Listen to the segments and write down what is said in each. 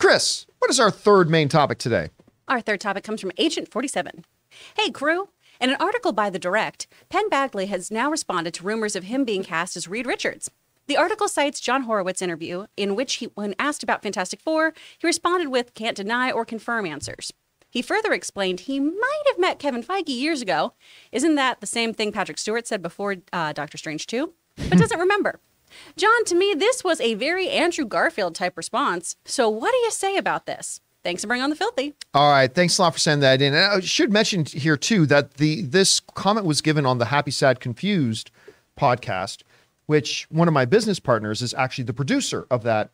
Chris, what is our third main topic today? Our third topic comes from Agent 47. Hey, crew. In an article by The Direct, Penn Badgley has now responded to rumors of him being cast as Reed Richards. The article cites Josh Horowitz interview in which when asked about Fantastic Four, he responded with can't deny or confirm answers. He further explained he might have met Kevin Feige years ago. Isn't that the same thing Parrick Stewart said before Doctor Strange 2? But doesn't remember. John, to me, this was a very Andrew Garfield type response. So what do you say about this? Thanks for bringing on the filthy. All right. Thanks a lot for sending that in. And I should mention here, too, that this comment was given on the Happy, Sad, Confused podcast, which one of my business partners is actually the producer of that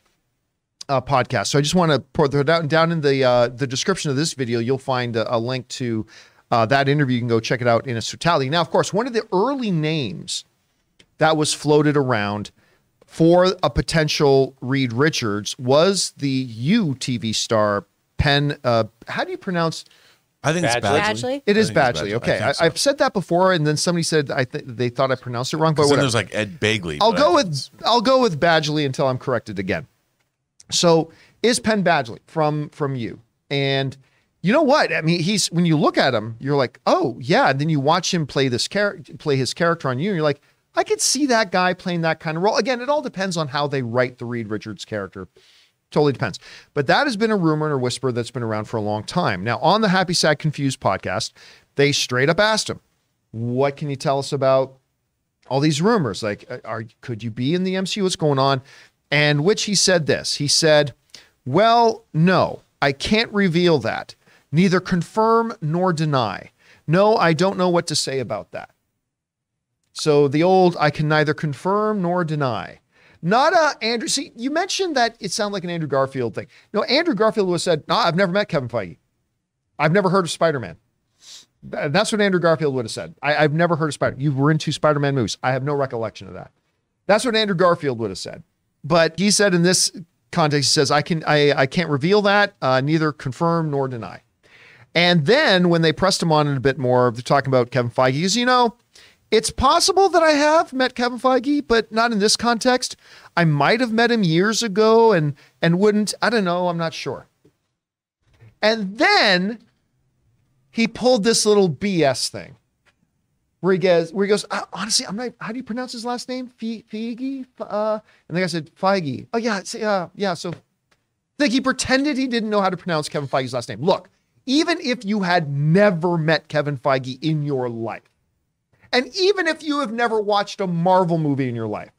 podcast. So I just want to pour that down in the description of this video. You'll find a link to that interview. You can go check it out in its totality. Now, of course, one of the early names that was floated around for a potential Reed Richards was the You TV star Penn. How do you pronounce? I think it's Badgley. It is Badgley. Okay, I've said that before, and then somebody said they thought I pronounced it wrong. But then there's like Ed Bagley. I'll go with Badgley until I'm corrected again. So is Penn Badgley from You? And you know what? I mean, when you look at him, you're like, oh yeah. And then you watch him play his character on You, and you're like, I could see that guy playing that kind of role. Again, it all depends on how they write the Reed Richards character. Totally depends. But that has been a rumor and a whisper that's been around for a long time. Now, on the Happy, Sad, Confused podcast, they straight up asked him, what can you tell us about all these rumors? Like, could you be in the MCU? What's going on? And which he said this. He said, well, no, I can't reveal that. Neither confirm nor deny. No, I don't know what to say about that. So the old, I can neither confirm nor deny. Not Andrew. See, you mentioned that it sounded like an Andrew Garfield thing. No, Andrew Garfield would have said, no, I've never met Kevin Feige. I've never heard of Spider-Man. That's what Andrew Garfield would have said. I've never heard of Spider-Man. You were into Spider-Man movies. I have no recollection of that. That's what Andrew Garfield would have said. But he said in this context, he says, I can't reveal that, neither confirm nor deny. And then when they pressed him on it a bit more, they're talking about Kevin Feige. He goes, it's possible that I have met Kevin Feige, but not in this context. I might have met him years ago and wouldn't. I don't know. I'm not sure. And then he pulled this little BS thing where he goes, honestly, I'm not. How do you pronounce his last name? Feige? And the guy said Feige. Oh yeah, yeah. So like he pretended he didn't know how to pronounce Kevin Feige's last name. Look, even if you had never met Kevin Feige in your life, and even if you have never watched a Marvel movie in your life,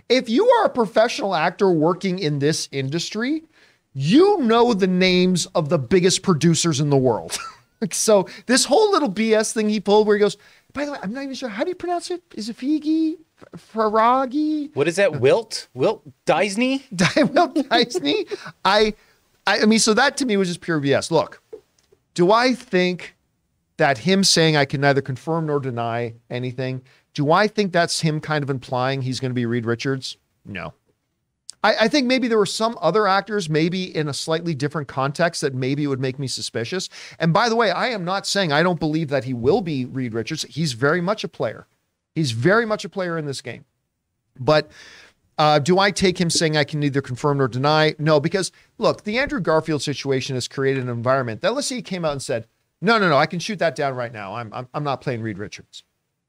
if you are a professional actor working in this industry, you know the names of the biggest producers in the world. So this whole little BS thing he pulled where he goes, by the way, I'm not even sure. How do you pronounce it? Is it Feige? Faragi? What is that? Wilt Disney? Wilt Disney? I mean, so that to me was just pure BS. Look, do I think that him saying I can neither confirm nor deny anything, do I think that's him kind of implying he's going to be Reed Richards? No. I think maybe there were some other actors, maybe in a slightly different context, that maybe it would make me suspicious. And by the way, I am not saying I don't believe that he will be Reed Richards. He's very much a player. He's very much a player in this game. But do I take him saying I can neither confirm nor deny? No, because look, the Andrew Garfield situation has created an environment that, let's say he came out and said, no, I can shoot that down right now. I'm not playing Reed Richards.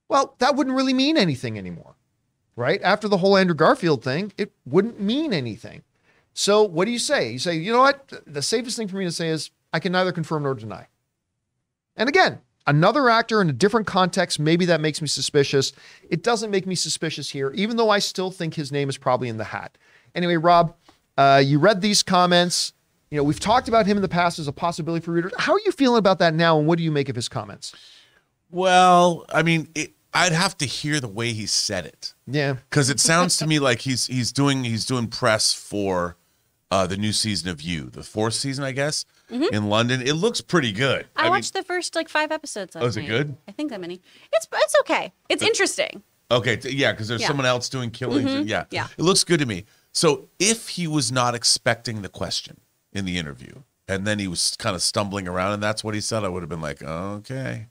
Well, that wouldn't really mean anything anymore, right? After the whole Andrew Garfield thing, it wouldn't mean anything. So what do you say? You say, you know what? The safest thing for me to say is I can neither confirm nor deny. And again, another actor in a different context, maybe that makes me suspicious. It doesn't make me suspicious here, even though I still think his name is probably in the hat. Anyway, Rob, you read these comments. You know, we've talked about him in the past as a possibility for readers. How are you feeling about that now, and what do you make of his comments? Well, I mean, I'd have to hear the way he said it. Yeah, because it sounds to me like he's doing press for the new season of You, the 4th season, I guess, in London. It looks pretty good. I watched the first 5 episodes. Oh, is it good? I think that many. It's okay. It's interesting. Okay, yeah, because there's someone else doing killings. And yeah, it looks good to me. So if he was not expecting the question in the interview, and then he was kind of stumbling around, and that's what he said, I would have been like, okay.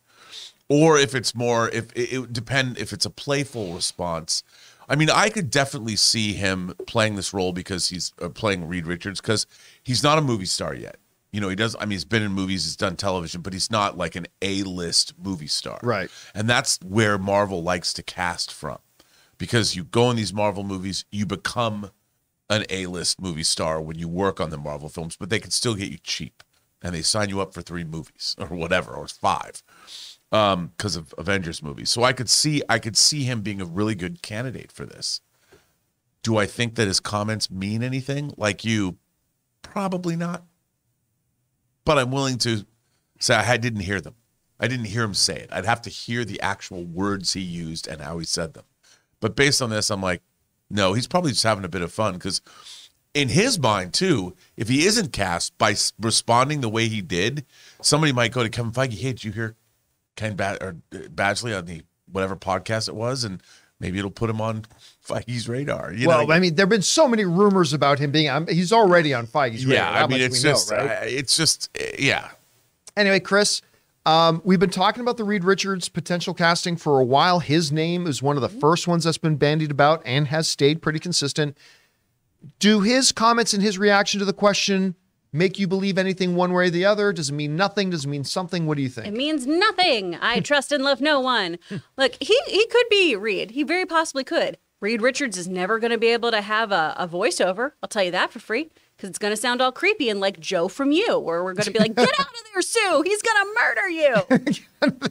Or if it's more, if it would depend, if it's a playful response, I mean, I could definitely see him playing this role because he's playing Reed Richards, because he's not a movie star yet. You know, he does. I mean, he's been in movies, he's done television, but he's not like an A-list movie star. Right. And that's where Marvel likes to cast from, because you go in these Marvel movies, you become an A-list movie star when you work on the Marvel films, but they can still get you cheap, and they sign you up for 3 movies or whatever, or 5, because of Avengers movies. So I could see him being a really good candidate for this. Do I think that his comments mean anything? Like you, probably not. But I'm willing to say I didn't hear them. I didn't hear him say it. I'd have to hear the actual words he used and how he said them. But based on this, I'm like, no, he's probably just having a bit of fun, because in his mind, too, if he isn't cast, by responding the way he did, somebody might go to Kevin Feige, hey, did you hear Ken Badgley on the whatever podcast it was? And maybe it'll put him on Feige's radar. You know? I mean, there have been so many rumors about him being he's already on Feige's radar. Yeah, I mean, it's just, right? It's just, yeah. Anyway, Chris, we've been talking about the Reed Richards potential casting for a while. His name is one of the first ones that's been bandied about and has stayed pretty consistent. Do his comments and his reaction to the question make you believe anything one way or the other? Does it mean nothing? Does it mean something? What do you think? It means nothing. I trust and love no one. Look, he could be Reed. He very possibly could. Reed Richards is never going to be able to have a voiceover. I'll tell you that for free, because it's going to sound all creepy and like Joe from You, where we're going to be like, get out of there, Sue. He's going to murder you.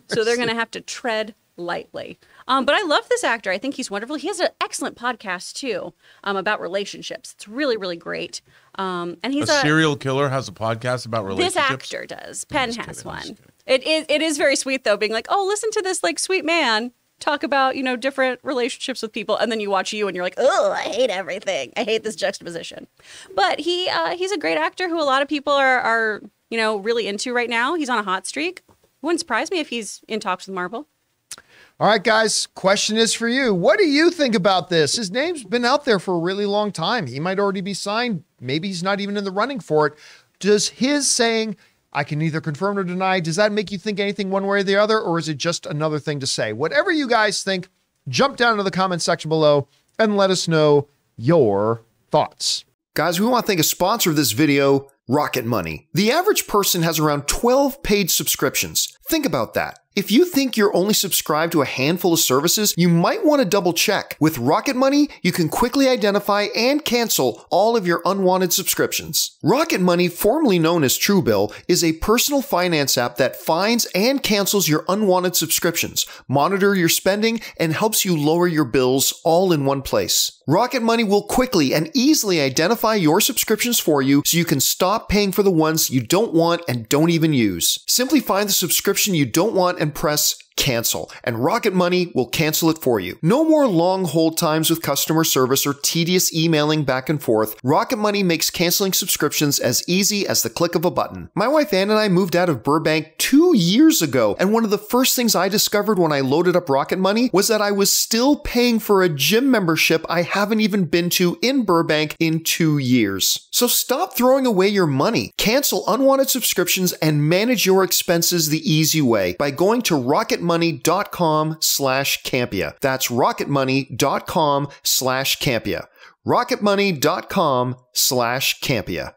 So they're going to have to tread lightly. But I love this actor. I think he's wonderful. He has an excellent podcast, too, about relationships. It's really, really great. And he's a serial killer has a podcast about relationships? This actor does. Penn has one. It is very sweet, though, being like, oh, listen to this like sweet man talk about, you know, different relationships with people. And then you watch You and you're like, oh, I hate everything. I hate this juxtaposition. But he's a great actor who a lot of people are, you know, really into right now. He's on a hot streak. It wouldn't surprise me if he's in talks with Marvel. All right, guys, question is for you. What do you think about this? His name's been out there for a really long time. He might already be signed. Maybe he's not even in the running for it. Does his saying, I can neither confirm nor deny, does that make you think anything one way or the other, or is it just another thing to say? Whatever you guys think, jump down into the comment section below and let us know your thoughts. Guys, we want to thank a sponsor of this video, Rocket Money. The average person has around 12 paid subscriptions. Think about that. If you think you're only subscribed to a handful of services, you might want to double check. With Rocket Money, you can quickly identify and cancel all of your unwanted subscriptions. Rocket Money, formerly known as Truebill, is a personal finance app that finds and cancels your unwanted subscriptions, monitor your spending, and helps you lower your bills all in one place. Rocket Money will quickly and easily identify your subscriptions for you so you can stop paying for the ones you don't want and don't even use. Simply find the subscription you don't want and press cancel, and Rocket Money will cancel it for you. No more long hold times with customer service or tedious emailing back and forth. Rocket Money makes canceling subscriptions as easy as the click of a button. My wife Ann and I moved out of Burbank 2 years ago, and one of the first things I discovered when I loaded up Rocket Money was that I was still paying for a gym membership I haven't even been to in Burbank in 2 years. So stop throwing away your money. Cancel unwanted subscriptions and manage your expenses the easy way by going to rocketmoney.com/Campea. That's rocketmoney.com/Campea. rocketmoney.com/Campea.